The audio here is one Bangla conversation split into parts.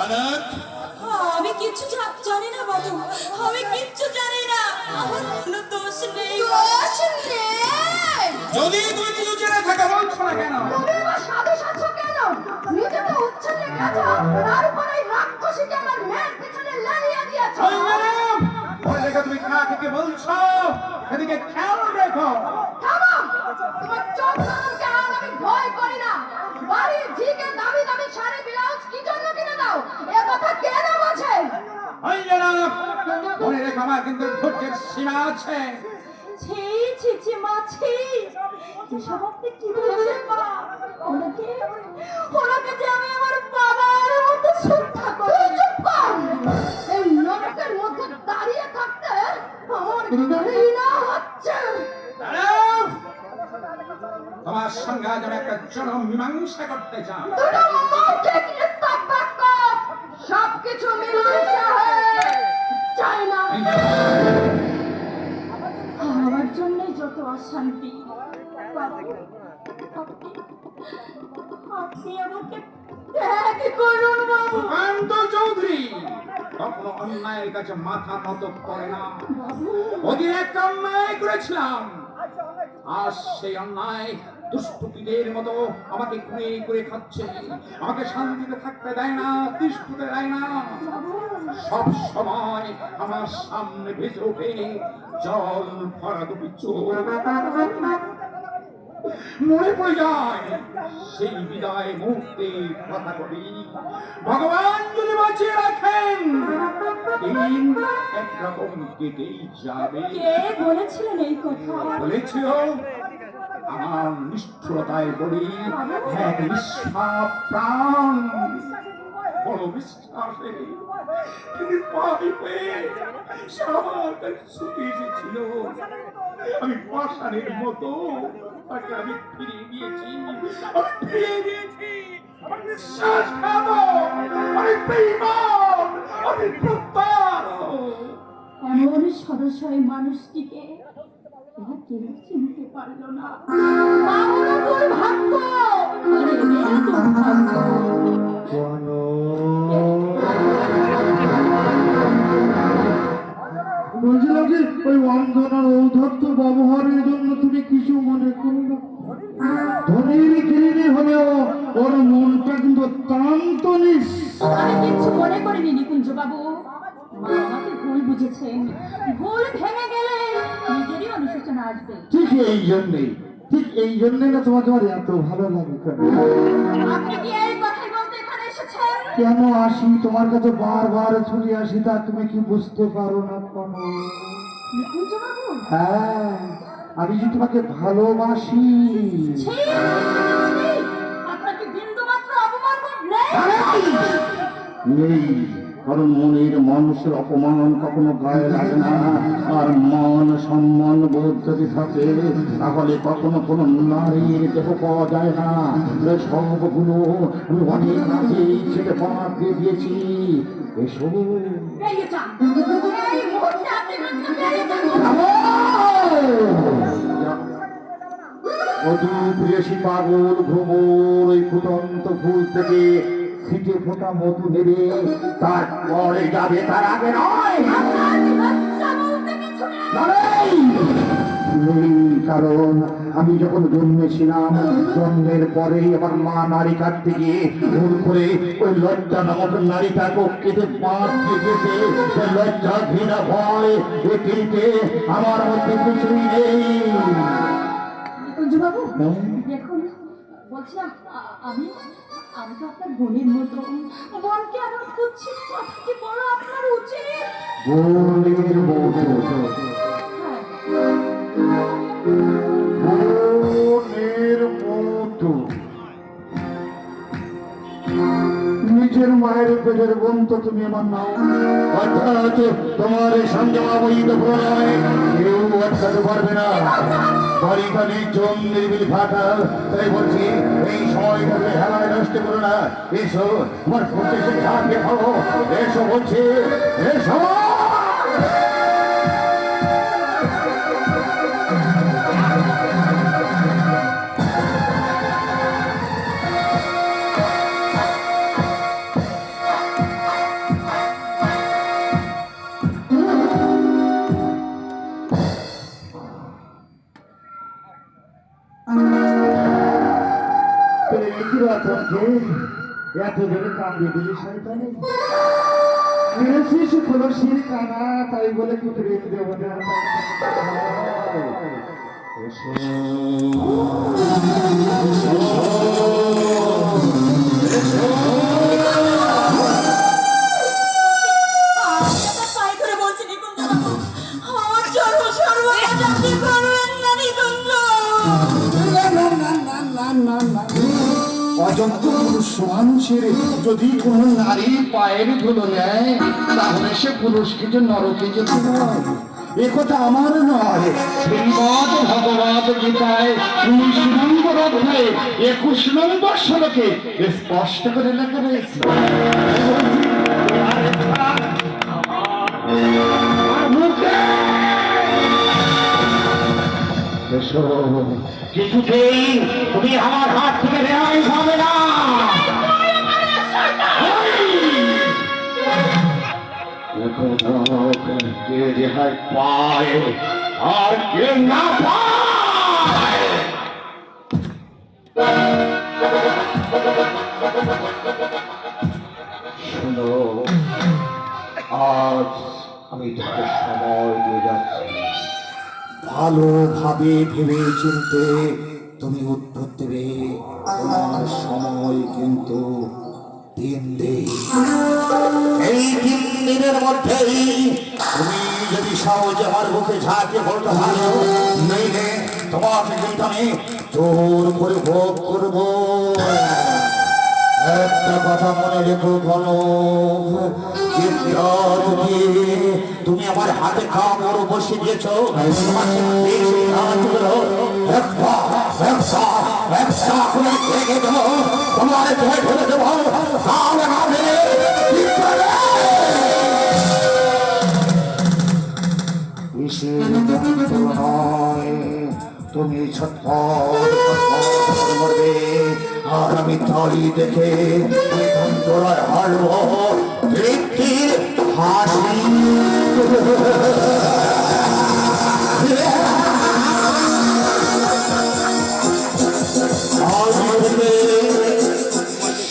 আনাথ, আমি কিচ্ছু জানি না বাবু, আমি কিচ্ছু জানি না, আমার কোনো দোষ নেই। দোষ নেই? যদি তুমি কিছু জেনে থাকো বলছো না কেন? তুমি আমার সাধু সাচ্ছ কেন? নিজে তো উচ্ছন্নে গেছো, তার উপর এই রাক্ষসীকে আমার মেয়ের পেছনে লালিয়ে দিয়েছো। ওই ম্যাডাম, ওই দেখো তুমি কাকে বলছো? এদিকে খেয়াল রেখো। থামো! তোমার চোখ জনমকে আর আমি ভয় করি না। বাড়ির ঝিকে দামি দামি শাড়ি ব্লাউজ কি জন্য কিনে দাও? এ কথা কেন বোঝে? ওই ম্যাডাম, মনে রেখো আমার কিন্তু ধৈর্যের সীমা আছে। ছি ছি ছি মা, ছি! এসব আপনি কি বলছেন মা? ওনাকে যে আমি আমার বাবার মতো শ্রদ্ধা করি। তুই চুপ কর! এই নরকের মধ্যে দাঁড়িয়ে থাকতে আমার ঘৃণা হচ্ছে। ম্যাডাম, তোমার সঙ্গে আজ আমি একটা চরম মীমাংসা করতে চাই। দুটো মৌখিক স্তব বাক্য, সবকিছু মীমাংসা হয়ে যায় না। আমার জন্যই যত অশান্তি। বাবু, আপনি আমাকে ত্যাগ করুন বাবু। সুকান্ত চৌধুরী কখনো অন্যায়ের কাছে মাথা নত করে না। ওদিন একটা অন্যায় করেছিলাম, আর সেই অন্যায় দুষ্টুকিদের মতো আমাকে ঘুরে ঘুরে খাচ্ছে, আমাকে শান্তিতে থাকতে দেয় না, তিষ্ঠতে দেয় না। সব সময় আমার সামনে ভেসে ওঠে জল ভরা দুটি চোখ। মনে পড়ে যায় সেই বিদায় মুহূর্তে কথা করি, ভগবান যদি বাঁচিয়ে রাখেন দিন একরকম কেটেই যাবে। কে বলেছিলেন এই কথা? বলেছিল আমার নিষ্ঠুরতায় বলি এক নিঃস্বাপ প্রাণ বড় বিশ্বাসে তিনি পাই পেয়ে সে আমার কাছে ছুটে এসেছিল। আমি পাষাণের মতো তাকে আমি ফিরিয়ে দিয়েছি, আমি ফিরিয়ে দিয়েছি। আমার বিশ্বাসঘাতক, আমি বেঈমান, আমি প্রতারক। এমন সদস্যই মানুষটিকে এরা কেউ চিনতে পারলো না। বাবুর দুর্ভাগ্য, আরে এদের দুর্ভাগ্য। বলছিলাম যে ওই অন্ধনার ঔদ্ধত্য ব্যবহারের জন্য তুমি কিছু মনে করো না। ধনীর গৃহিণী হলেও ওর মনটা কিন্তু অত্যন্ত আমি কিচ্ছু মনে করিনি নিকুঞ্জ বাবু, মা আমাকে ভুল বুঝেছেন। ভুল ভেঙে গেলে নিজেরই অনুশোচনা আসবে। ঠিক এই জন্যই না তোমাকে আমার এত ভালো লাগে। আপনি কি এই কথাই বলতে এখানে এসেছেন? কেন আসি তোমার কাছে বারবার ছুটে আসি, তা তুমি কি বুঝতে পারো না কেন? নিকুঞ্জ বাবু, হ্যাঁ, আমি যে তোমাকে ভালোবাসি। ছি, ছি! আপনার কি বিন্দুমাত্র অপমান বোধ নেই? নেই, কারণ মনের মানুষের অপমান কখনো গায়ে লাগে না। আর মান সম্মান বোধ যদি থাকে তাহলে কখনো কোনো নারীর দেহ পাওয়া যায় না। সবগুলো আমি অনেক আগে ছেড়ে পাঠ দিয়ে দিয়েছি। এসো বেরিয়ে যান, এই মুহূর্তে আপনি বলছেন বেরিয়ে যান। অতি প্রিয়সী পাগল ভ্রমর ওই ফুটন্ত ফুল থেকে ছিটে ফোটা মধু নেবে, তারপরে যাবে, তার আগে নয়। আপনার লজ্জা বলতে কিছু নেই। নেই, কারণ আমি যখন জন্মেছিলাম জন্মের পরে আমার মা নারী কাটতে গিয়ে ভুল করে ওই লজ্জা নামক নারীটা কক্ষেতে পাঁচ দিয়ে গেছে। লজ্জা ঘৃণা ভয় এটিতে আমার মধ্যে কিছুই নেই। নিকুঞ্জ বাবু, দেখুন, বলছিলাম আমি আমি তো আপনার বোনের মতো, বোনকে আমার কুচ্ছিত কথা কি বলা আপনার উচিত? বোনের মতো, বোনের মতো নিজের মায়ের পেটের বোন তো তুমি আমার নাও, অর্থাৎ তোমার সঙ্গে অবৈধ নয়, কেউ আটকাতে পারবে না। বাড়িটা নির্জন নির্বিল ফাঁকা, তাই বলছি এই সময়টাকে হেলায় নষ্ট করো না। এসো আমার প্রত্যেকে ঝাঁকে খাবো, এসো বলছি, এসো। আমাকে এত ধরে কামড়ে দিলি শয়তানি মেরেছিস খোলসির কানা তাই বলে কুতুরে দেবো না পায়ে করে বলছি নিকুঞ্জ বাবু, আমার জন্ম সর্বনাশ আপনি করবেন না নিকুঞ্জ। অযোগ্য পুরুষ মানুষের যদি কোনো নারী পায়ের ধুলো নেয় তাহলে সে পুরুষকে যে নরকে যেতে হয় একথা আমার নয় শ্রীমদ ভগবত গীতায় 19 নম্বর অধ্যায়ে 21 নম্বর শ্লোকে স্পষ্ট করে লেখা রয়েছে কিছুতেই তুমি আমার হাত থেকে রেহাই পাবে না কে রেহাই পায় আর কে না পায় শোনো আজ আমি তোকে সময় দিয়ে যাচ্ছি ভালোভাবে ভেবে চিনতে তুমি উত্তর দেবে তোমার সময় কিন্তু 3 দিন এই 3 দিনের মধ্যেই তুমি যদি সহজে আমার বুকে ঝাঁকে বলতে পারো নইলে তোমাকে কিন্তু আমি জোর করে ভোগ করবো একটা কথা মনে রেখো তুমি আমার হাতে কামড় বসে দিয়েছো তোমার ধরে দেবো তুমি ছটফট মরবে আর আমি তালি দেখে তোরায় হারব তৃপ্তির হাসি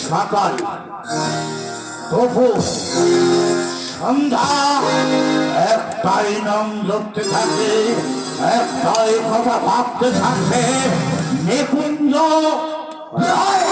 সকাল দুপুর সন্ধ্যা একটাই নাম লড়তে থাকে একটাই কথা ভাবতে থাকবে নিকুঞ্জ রায়